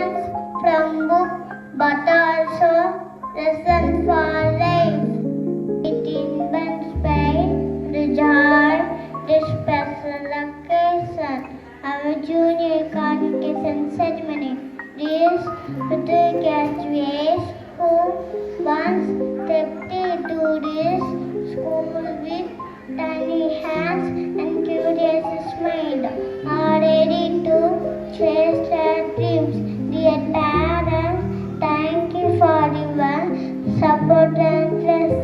lessons from book, but also lessons for life. It invents pain, the jar, the special occasion, our junior convocation ceremony. These little graduates who once stepped into this school with tiny hands and curious mind are ready to chase their dreams. Dear parents, thank you for your support and trust.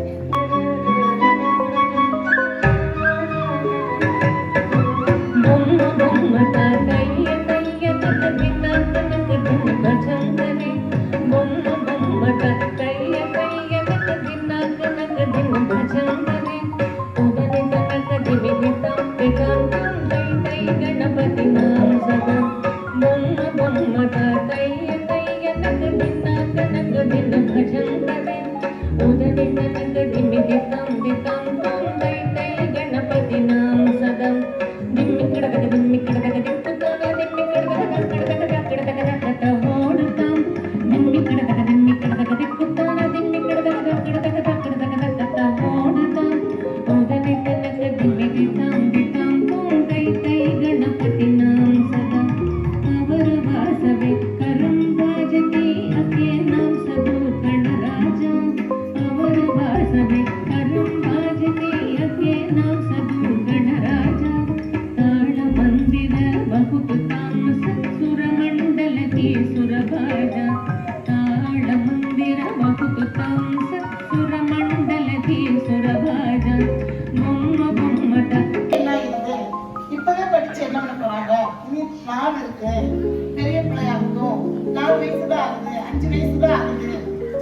பெரிய பிள்ளையாகட்டும் 4 வயசுதான் ஆகுது, 5 வயசுதான் ஆகுது,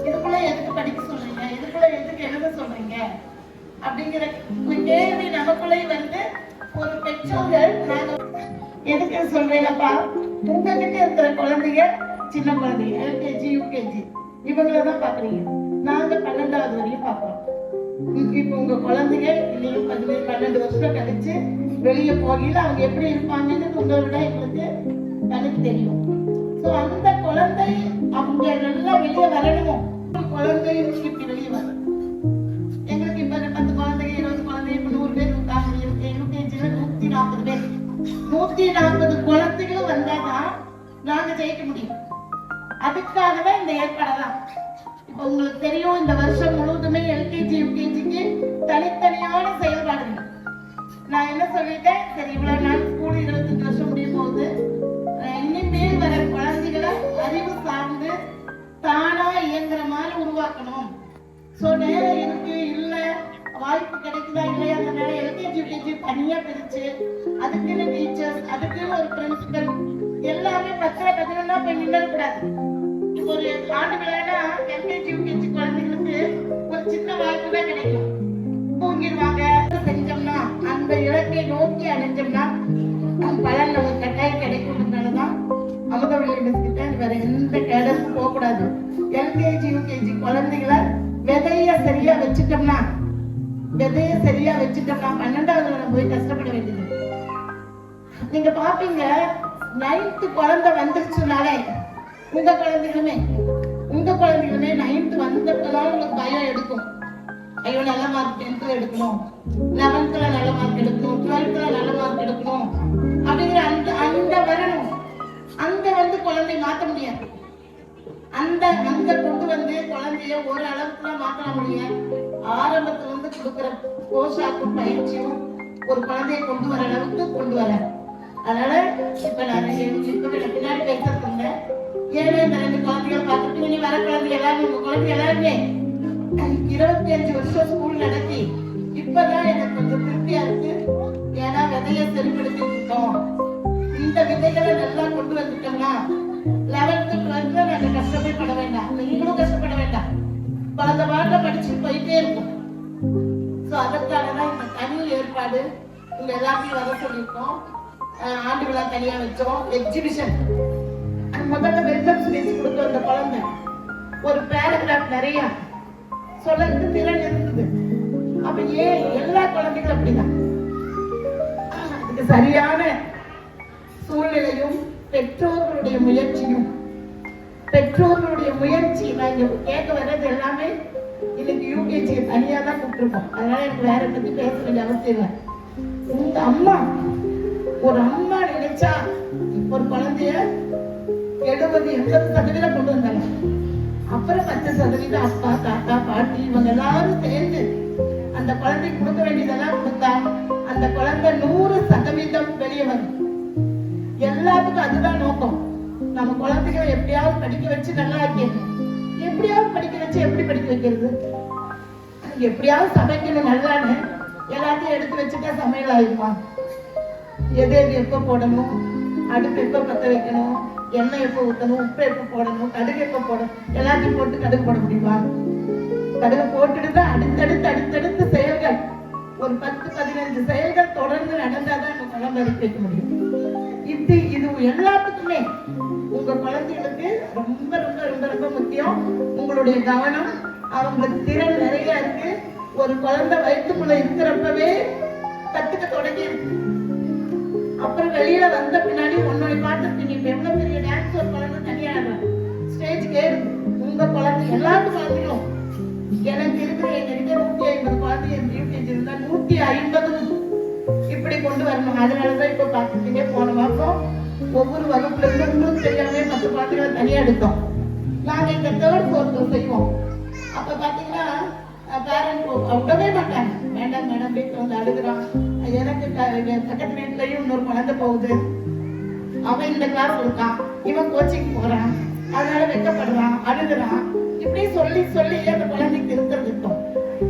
இதுக்குள்ள எதுக்கு படிக்க சொல்றீங்க, இதுக்குள்ள எதுக்கு எழுத சொல்றீங்க அப்படிங்கிற கேள்வி நமக்குள்ளே வந்து ஒரு பெற்றோர்கள் நாங்க எதுக்கு சொல்றேன்ப்பா, உங்ககிட்ட இருக்கிற குழந்தைங்க சின்ன குழந்தைங்க LKG UKG இவங்களதான் பாக்குறீங்க. நாங்க 12வது வரையும் பாக்குறோம். இப்ப உங்க குழந்தைங்க இல்லையும் 12 வருஷம் கழிச்சு வெளியே போகையில அவங்க எப்படி இருப்பாங்கன்னு உங்களை விட எங்களுக்கு எனக்கு தெரியும். ஸோ அந்த குழந்தை அவங்க நல்லா வெளியே வரணும். குழந்தை இப்படி வெளியே வரும். எங்களுக்கு இப்ப 10 குழந்தைங்க 20 குழந்தைங்க இப்ப 100 பேர் இருக்காங்க. யூகேஜில 140 பேர். 140 குழந்தைகளும் வந்தாதான் நாங்க ஜெயிக்க முடியும். அதுக்காகவே இந்த ஏற்பாடெல்லாம். இப்ப உங்களுக்கு தெரியும், இந்த வருஷம் முழுவதுமே LKG UKGக்கு தனித்தனியான செயல்பாடுகள். நான் என்ன சொல்லிட்டேன், சரி இவ்வளவு நாள் ஸ்கூல் 25 வருஷம் முடியும் போது இனிமேல் வர குழந்தைகளை அறிவு சார்ந்து தானா இயங்குற மாதிரி உருவாக்கணும். சோ நேரம் இருக்கு இல்ல, வாய்ப்பு கிடைக்குதா இல்லையா, அந்த நேரம் LKG UKG தனியா பிரிச்சு அதுக்குன்னு டீச்சர்ஸ், அதுக்குன்னு ஒரு பிரின்சிபல், எல்லாமே 10 11 போய் நின்றக்கூடாது. ஒரு ஆண்டு விளையாட LKG UKG குழந்தைகளுக்கு ஒரு சின்ன வாய்ப்பு தான் கிடைக்கும். தூங்கிடுவாங்க. செஞ்சோம்னா அந்த இலக்கை நோக்கி அடைஞ்சோம்னா பலன் நமக்கு கட்டாயம் கிடைக்கும்னாலதான் அமுதவள்ளி வேற எந்த கேடஸும் போகக்கூடாது. LKG UKG குழந்தைகளை விதைய சரியா வச்சுட்டோம்னா 12வது போய் கஷ்டப்பட வேண்டியது. நீங்க பாப்பீங்க, 9th குழந்தை வந்துருச்சுனாலே உங்க குழந்தைகளுமே 9th வந்தப்பதான் உங்களுக்கு பயம் எடுக்கும். ஐயோ நல்ல மார்க் 10th எடுக்கணும், 11th நல்ல மார்க் எடுக்கணும், 12th நல்ல மார்க் எடுக்கணும் அப்படிங்கிற அந்த வரணும். அங்க வந்து குழந்தை மாற்ற முடியாது. அந்த கொண்டு வந்து குழந்தைய ஒரு அளவுக்கு தான் மாற்ற முடியும். ஆரம்பத்துல வந்து கொடுக்குற போஷாக்கும் பயிற்சியும் ஒரு குழந்தைய கொண்டு வர அளவுக்கு கொண்டு வர. அதனால இப்ப நான் பின்னாடி பேசுறது இருந்தேன். ஏன்னா இந்த 2 குழந்தைகளை பார்த்துட்டு இனி வர குழந்தை எல்லாருமே உங்க குழந்தை எல்லாருமே 25 வருஷம் ஸ்கூல் நடத்தி இப்பதான் எனக்கு கொஞ்சம் திருப்தியா இருக்கு. ஏன்னா விதையை சரிப்படுத்தி இருக்கோம். இந்த விதைகளை நல்லா கொண்டு வந்துட்டோம்னா 11th 12th நாங்க கஷ்டமே பட வேண்டாம், நீங்களும் கஷ்டப்பட வேண்டாம். குழந்தை பாடல படிச்சு போயிட்டே இருக்கும். ஸோ அதற்காகதான் இந்த தனி ஏற்பாடு. இங்க எல்லாத்தையும் வர சொல்லியிருக்கோம். ஆண்டு விழா தனியா வச்சோம். எக்ஸிபிஷன் முதல்ல வெல்கம் ஸ்பீச் கொடுத்து வந்த குழந்தை ஒரு பேராகிராஃப் நிறைய சொல்றதுக்கு திறன் இருந்தது. அப்ப ஏன் எல்லா குழந்தைகளும் அப்படிதான்? அதுக்கு சரியான சூழ்நிலையும் பெற்றோர்களுடைய முயற்சியும் பெற்றோர்களுடைய முயற்சி. நான் இங்க கேட்க வர்றது எல்லாமே இன்னைக்கு யூகேஜி தனியா தான் கூப்பிட்டுருக்கோம். அதனால எனக்கு வேற பத்தி பேச வேண்டிய அவசியம் இல்லை. உங்க அம்மா, ஒரு அம்மா நினைச்சா ஒரு குழந்தைய 70-80% கொண்டு வந்தாங்க. அப்புறம் 10% அப்பா, தாத்தா, பாட்டி இவங்க எல்லாரும் சேர்ந்து அந்த குழந்தைக்கு கொடுக்க வேண்டியதெல்லாம் கொடுத்தா அந்த குழந்தை 100% வெளியே வரும். எல்லாத்துக்கும் அதுதான் நோக்கம். நம்ம குழந்தைகளை எப்படியாவது படிக்க வச்சு நல்லா ஆக்கிடணும். எப்படியாவது படிக்க வச்சு எப்படி படிக்க வைக்கிறது? எப்படியாவது சமைக்கணும் நல்லான்னு எல்லாத்தையும் எடுத்து வச்சுட்டா சமையல் ஆயிடுமா? எது எது எப்போ போடணும், அடுப்பு எப்போ பற்ற வைக்கணும், எண்ணெய் எப்போ ஊற்றணும், உப்பு எப்போ போடணும், கடுகு எப்போ போடணும், எல்லாத்தையும் போட்டு கடுகு போட முடியுமா? கடுகு போட்டுட்டு தான் அடுத்தடுத்து செயல்கள், ஒரு 10-15 செயல்கள் தொடர்ந்து நடந்தாதான் நம்ம குழம்பு எடுத்து வைக்க முடியும். இது எல்லாத்துக்குமே உங்க குழந்தைகளுக்கு ரொம்ப ரொம்ப ரொம்ப ரொம்ப முக்கியம் உங்களுடைய கவனம். அவங்களுக்கு திறன் நிறைய இருக்கு. ஒரு குழந்தை வயிற்றுக்குள்ள இருக்கிறப்பவே கத்துக்க தொடங்கி இருக்கு. அப்புறம் வெளியில வந்த பின்னாடி உன்னுடைய பார்த்துருக்கீங்க. இப்ப எவ்வளவு பெரிய டான்ஸ் ஒரு குழந்தை தனியா ஸ்டேஜ்க்கு ஏறுது. உங்க குழந்தை எல்லாத்து குழந்தைகளும் எனக்கு இருக்கிற என்கிட்ட 150 குழந்தைங்க யூகேஜி இருந்தா 150 இப்படி கொண்டு வரணும். அதனாலதான் இப்ப பார்த்துட்டீங்க, போன மாசம் ஒவ்வொரு வகுப்புல இருந்து உங்களுக்கு தெரியாம 10 குழந்தைகளை தனியா எடுத்தோம். நாங்க இந்த 3rd 4th செய்வோம். அப்ப பாத்தீங்கன்னா பேரண்ட் விடவே மாட்டாங்க. வேண்டாம் மேடம், வீட்டுல வந்து அழுகுறான், எனக்கு பக்கத்து வீட்லயும் இன்னொரு குழந்தை போகுது, அவன் இந்த கிளாஸ் இருக்கான், இவன் கோச்சிங் போறான், அதனால வெக்கப்படுறான், அழுகுறான், இப்படி சொல்லி சொல்லி அந்த குழந்தைக்கு இருக்கிறது. இருக்கும்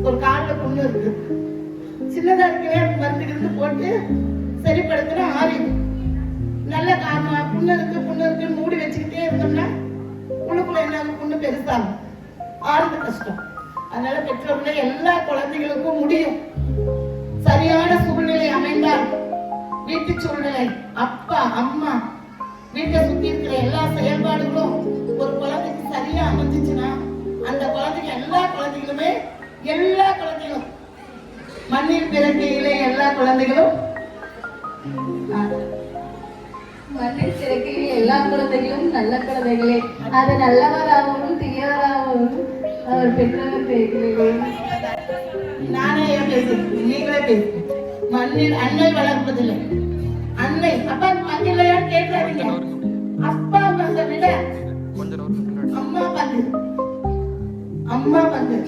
ஒரு காலில் புண்ணு இருக்கு, சின்னதா இருக்கவே மருந்து இருந்து போட்டு சரிப்படுத்தினா ஆறிது. நல்ல காரணமா புண்ணு இருக்குன்னு மூடி வச்சுக்கிட்டே இருந்தோம்னா உள்ளுக்குள்ள என்ன புண்ணு பெருசாகும், ஆறுது கஷ்டம். அதனால பெற்றோர்களே எல்லா குழந்தைகளுக்கும் முடியும். சரியான சூழ்நிலை அமைந்தால், வீட்டு சூழ்நிலை, அப்பா அம்மா, வீட்டை சுத்தி இருக்கிற எல்லா செயல்பாடுகளும் ஒரு குழந்தைக்கு சரியா அமைஞ்சிச்சுன்னா அந்த குழந்தைங்க எல்லா குழந்தைகளும் மண்ணில் பிறக்கையிலே எல்லா குழந்தைகளும் மண்ணில் பிறக்கையில் எல்லா குழந்தைகளும் நல்ல குழந்தைகளே. அது நல்லவராகவும் தீயவராகவும் அவர் பெற்றவர் பேசுகிறேன். நானே ஏன் பேசுறேன், நீங்களே பேசுறேன். மண்ணில் அன்னை வளர்ப்பதில்லை. அன்னை அப்பா மண்ணிலையா கேட்காதீங்க. அப்பா பங்கை விட அம்மா பங்கு.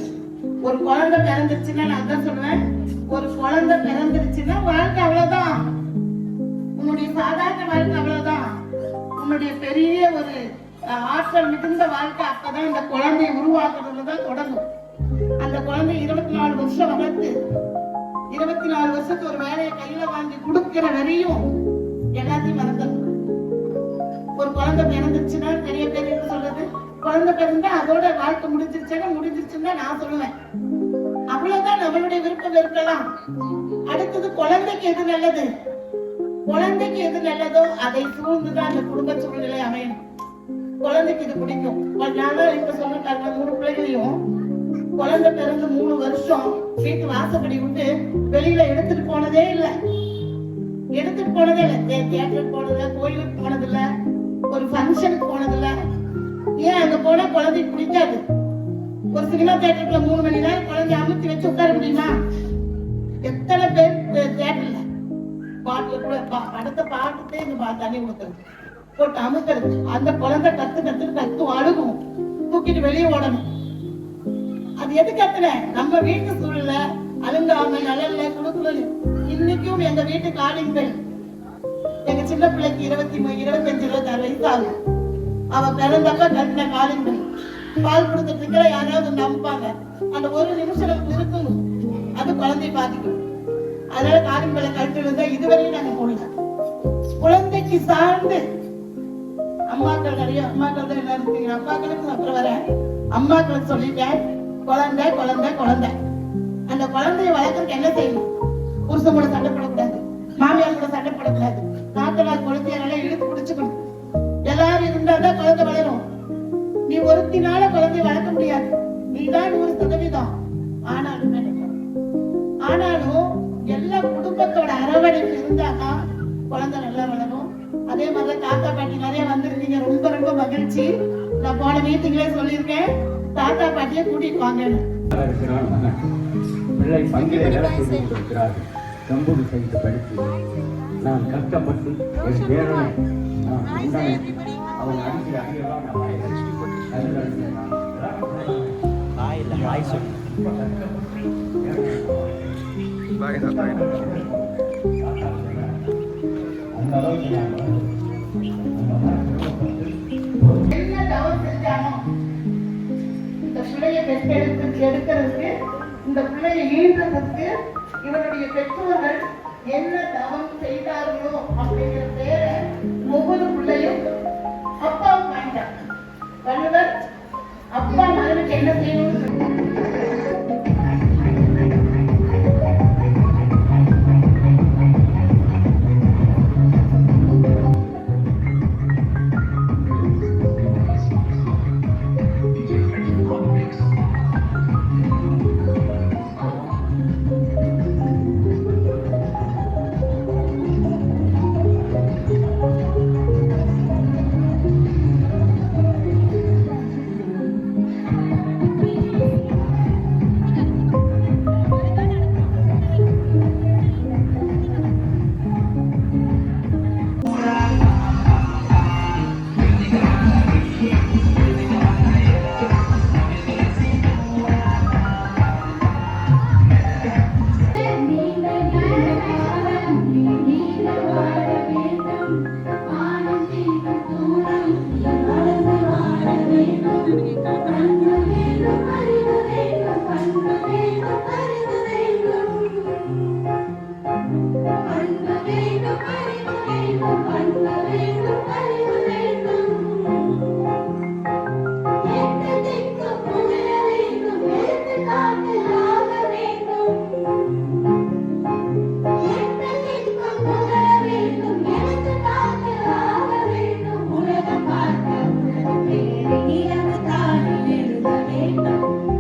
ஒரு குழந்தை பிறந்துருச்சுன்னா நான் தான் சொல்லுவேன், ஒரு குழந்தை பிறந்துருச்சுன்னா வாழ்க்கை அவ்வளவுதான். உன்னுடைய சாதாரண வாழ்க்கை அவ்வளவுதான். உன்னுடைய பெரிய ஒரு ஆற்றல் மிகுந்த வாழ்க்கை அப்பதான் இந்த குழந்தையை உருவாக்குறதுதான் தொடங்கும். அந்த குழந்தை 24 வருஷம் வளர்த்து 24 வருஷத்துக்கு ஒரு வேலையை கையில வாங்கி கொடுக்கிற வரையும் எல்லாத்தையும் மறந்துடும். ஒரு குழந்தை பிறந்துச்சுன்னா நிறைய பேர் என்ன சொல்றது, குழந்தை பிறந்தா அதோட வாழ்க்கை முடிஞ்சிருச்சுன்னா நான் சொல்லுவேன் அவ்வளவுதான். நம்மளுடைய விருப்பம் இருக்கலாம். அடுத்தது குழந்தைக்கு எது நல்லது, குழந்தைக்கு எது நல்லதோ அதை சூழ்ந்துதான் அந்த குடும்ப சூழ்நிலை அமையணும். குழந்தைக்கு இது பிடிக்கும். நான் இப்ப சொன்னாங்க 3 பிள்ளைகளையும் குழந்தை பிறந்து 3 வருஷம் வீட்டு வாசப்படி விட்டு வெளியில எடுத்துட்டு போனதே இல்லை. தியேட்டருக்கு போனதில்ல, கோயிலுக்கு போனதில்ல, ஒரு ஃபங்க்ஷனுக்கு போனதில்ல. ஏன் அங்க போனா குழந்தைக்கு பிடிக்காது. ஒரு சினிமா தியேட்டருக்குள்ள 3 மணி நேரம் குழந்தை அமுத்தி வச்சு உட்கார முடியுமா? எத்தனை பேர் தியேட்டர்ல பாட்டுல கூட படத்தை பாட்டுட்டே இங்க தண்ணி கொடுக்கறது போட்டு அமுக்கிறது. அந்த குழந்தை கத்து அழுகும், தூக்கிட்டு வெளியே ஓடணும். அது எது கத்துன? நம்ம வீட்டு சூழல அழுங்காம நல்ல குடுக்குறது. இன்னைக்கும் எங்க வீட்டு காலிங் பெண், எங்க சின்ன பிள்ளைக்கு 25-26 வயசு ஆகும். அவ பிறந்தப்ப கட்டின காலிங் பெண் பால் கொடுத்துட்டு இருக்கிற யாராவது நம்பாங்க. அந்த ஒரு நிமிஷம் இருக்கணும், அது குழந்தைய பாதிக்கும். அதனால காலிங் பெண்ணை கட்டு இருந்தா இதுவரையும் நாங்க போடல. குழந்தைக்கு சார்ந்து அம்மாக்கள் நிறைய அம்மாக்கள் தான் என்ன இருக்கீங்க. அப்பாக்களுக்கு அப்புறம் வர அம்மாக்களுக்கு சொல்லிட்டேன், குழந்தை அந்த குழந்தைய வளர்க்கறதுக்கு என்ன செய்யணும்? புருஷன் கூட சண்டை போடக்கூடாது, மாமியார் கூட சண்டை போடக்கூடாது, நாத்தனார் குழந்தையால இழுத்து பிடிச்சுக்கணும். எல்லாரும் இருந்தாதான் குழந்தை வளரும். நீ ஒருத்தினால குழந்தைய வளர்க்க முடியாது. நீதான் 100%. ஆனாலும் எல்லா குடும்பத்தோட அரவணைப்பு இருந்தாதான் குழந்தை நல்லா வளரும். அதே மாதிரி தாத்தா பாட்டி நிறைய வந்திருந்தீங்க, ரொம்ப ரொம்ப மகிழ்ச்சி. நான் போன மீட்டிங்ல சொல்லியிருக்கேன், தாத்தா பாட்டியை கூட்டிட்டு வாங்கன்னு. இருக்கிறான் மகன் பிள்ளை பங்கிலே வேலை செய்து கொண்டிருக்கிறார்கள். கம்பூர் சைத்து படித்து நான் கஷ்டப்பட்டு என் வேதனை நான் உண்டானேன். அவங்க அடிக்கிற அடியெல்லாம் நான் அந்த அளவுக்கு என்ன தவறு செஞ்சானோ இந்த பிள்ளையை எடுக்கிறதுக்கு, இந்த பிள்ளையை ஈன்றதுக்கு இவனுடைய பெற்றோர்கள் என்ன தவம் செய்தார்களோ அப்படிங்கிற பேரை ஒவ்வொரு பிள்ளையும் அப்பாவுக்கு வாங்கிட்டாங்க. வள்ளுவர் அப்பா மகனுக்கு என்ன செய்யணும்னு உலகம் பார்க்க உனது பேரை இழந்து தானே எழுத வேண்டும்.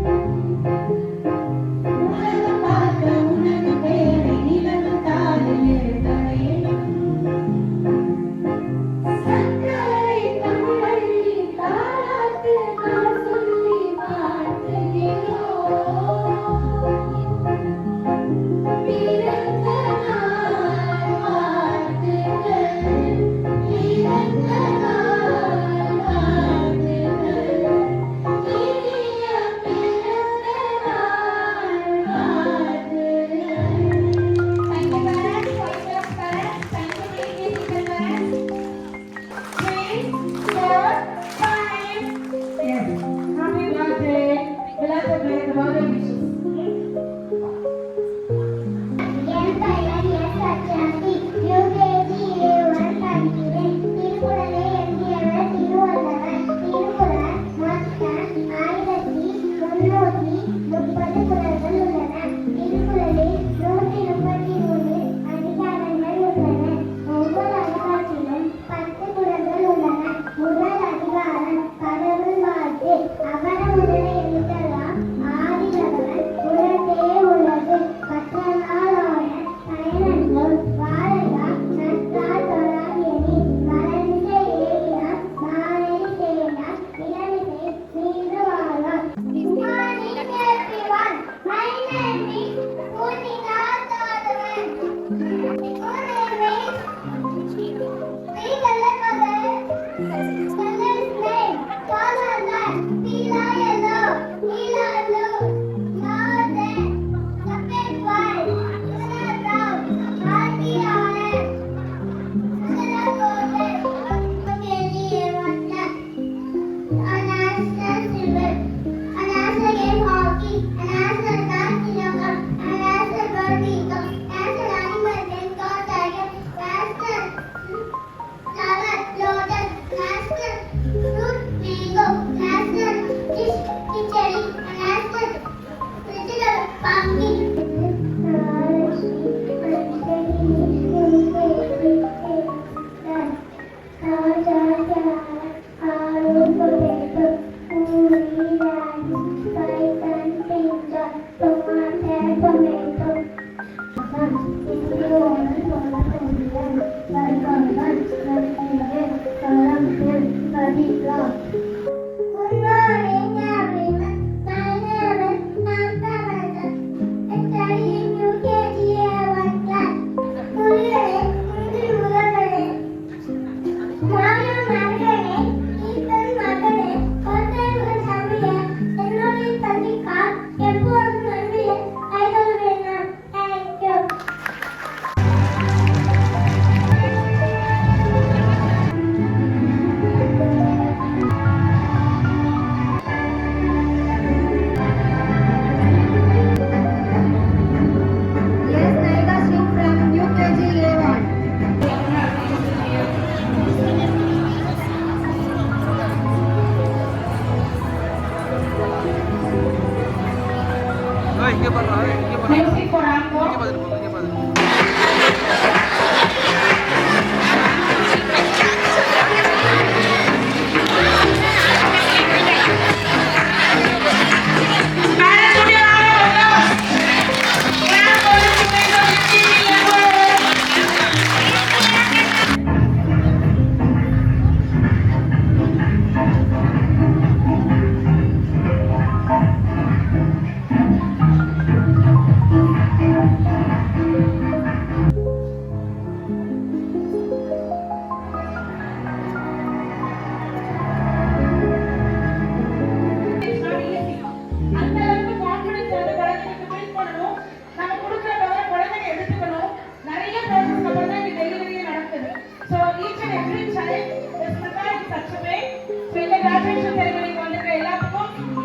மியூசிக் போறாங்க.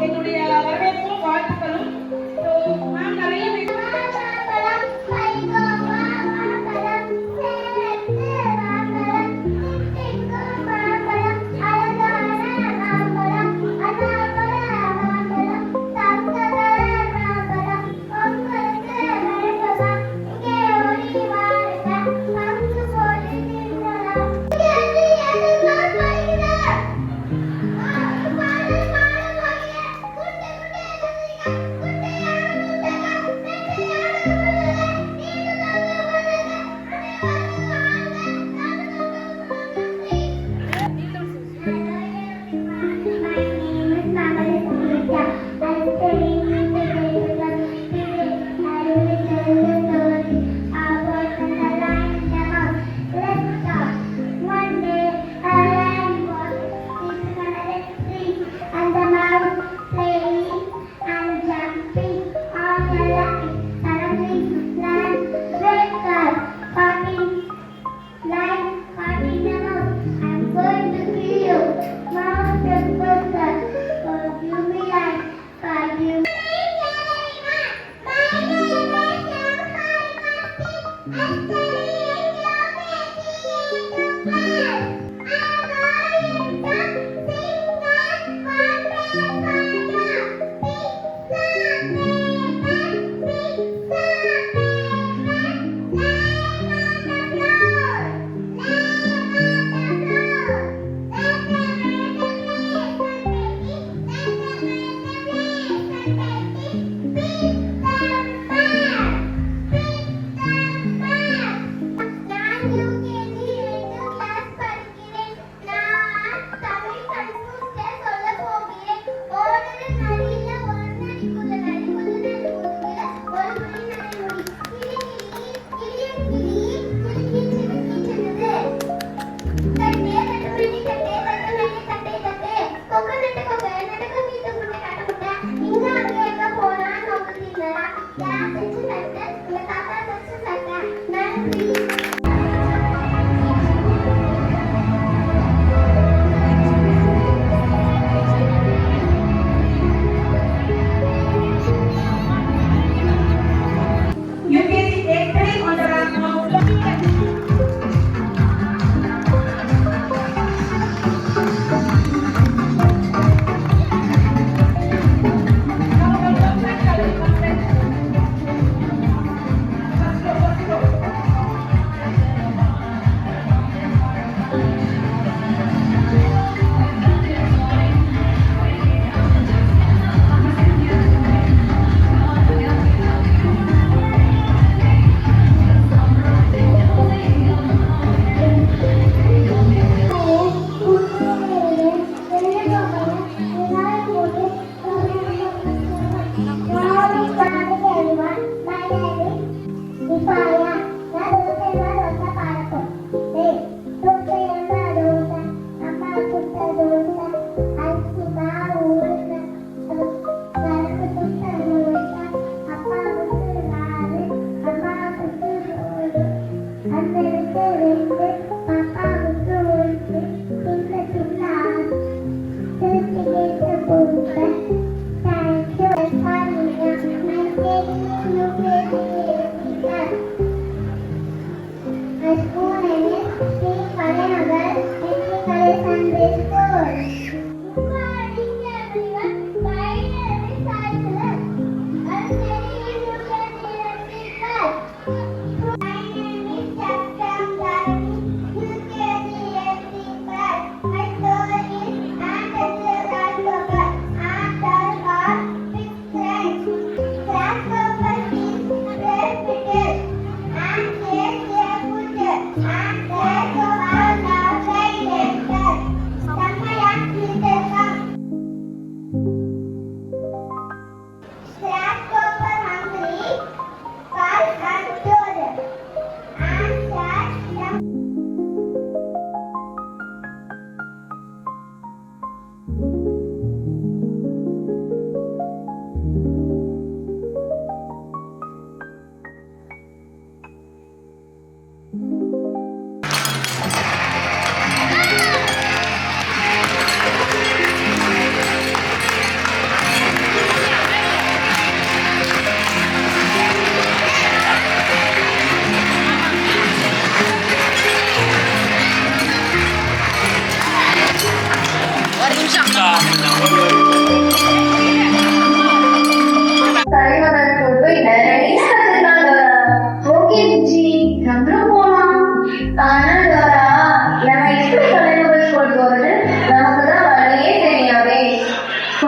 என்னுடைய வரவேற்பும் வாழ்த்துக்களும். நிறைய Bye.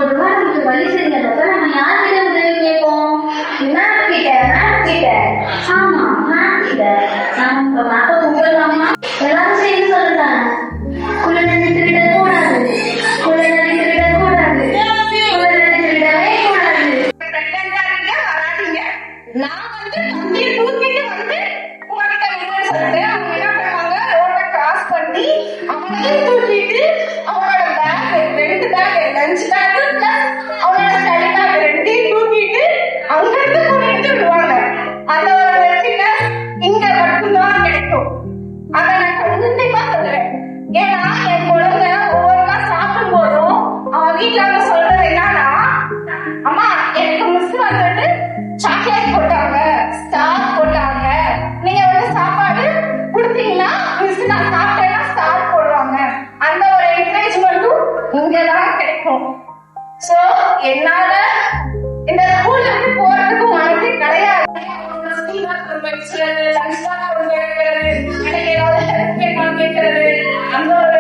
பொதுவா நமக்கு வழி தெரியாதப்ப நம்ம யார்கிட்ட உதவி கேட்போம்? மேம் கிட்ட. ஆமா, மேம் கிட்ட. நம்ம மேப்பை கூப்பிடலாமா? எல்லாரும் சேர்ந்து சொல்லுங்க. குள்ள நதி திருடக்கூடாது, குள்ள நதி திருடக்கூடாது, குள்ள நதி திருடவே கூடாது. நான் தம்பியை தூக்கிட்டு உங்ககிட்ட சொல்லிட்டு அவங்க என்ன பண்ணுவாங்க, ரோட்டை கிராஸ் பண்ணி அவனையும் தூக்கிட்டு அவனோட bag 2 bag lunch bag plus அவனோட ஸ்டடி பேக் 2 தூக்கிட்டு அங்கிருந்து கொண்டு விடுவாங்க. அந்த ஒரு வெற்றினஸ் இங்க மட்டும்தான் கிடைக்கும். அதை நான் கண்டிப்பா சொல்லுவேன். ஏன்னா என் குழந்தை ஒவ்வொருக்கா சாப்பிடும் போதும் அவன் வீட்டுல அவங்க சொல்றது என்னன்னா, அம்மா எனக்கு மிஸ் வந்துட்டு சாக்லேட் போட்டாங்க, ஸ்டார் போட்டாங்க, நீங்க சாப்பாடு கொடுத்தீங்கன்னா மிஸ் நான் சாப்பிட்டேன்னா ஸ்டார் போடுவாங்க. அந்த ஒரு என்கரேஜ்மெண்ட்டும் இங்கதான் கிடைக்கும். சோ என்னால இந்த ஸ்கூல்ல இருந்து போறதுக்கு மனசே கிடையாது. எனக்கு ஏதாவது ஹெல்ப் வேணும்னு கேட்கறது, அந்த ஒரு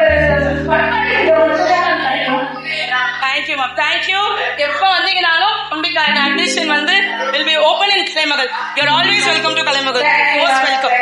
Thank you, ma'am. Thank you. எப்போ வந்தீங்கனாலும் உங்களுக்கு admission will be open in Kalaimagal. You're always welcome to Kalaimagal. Most welcome.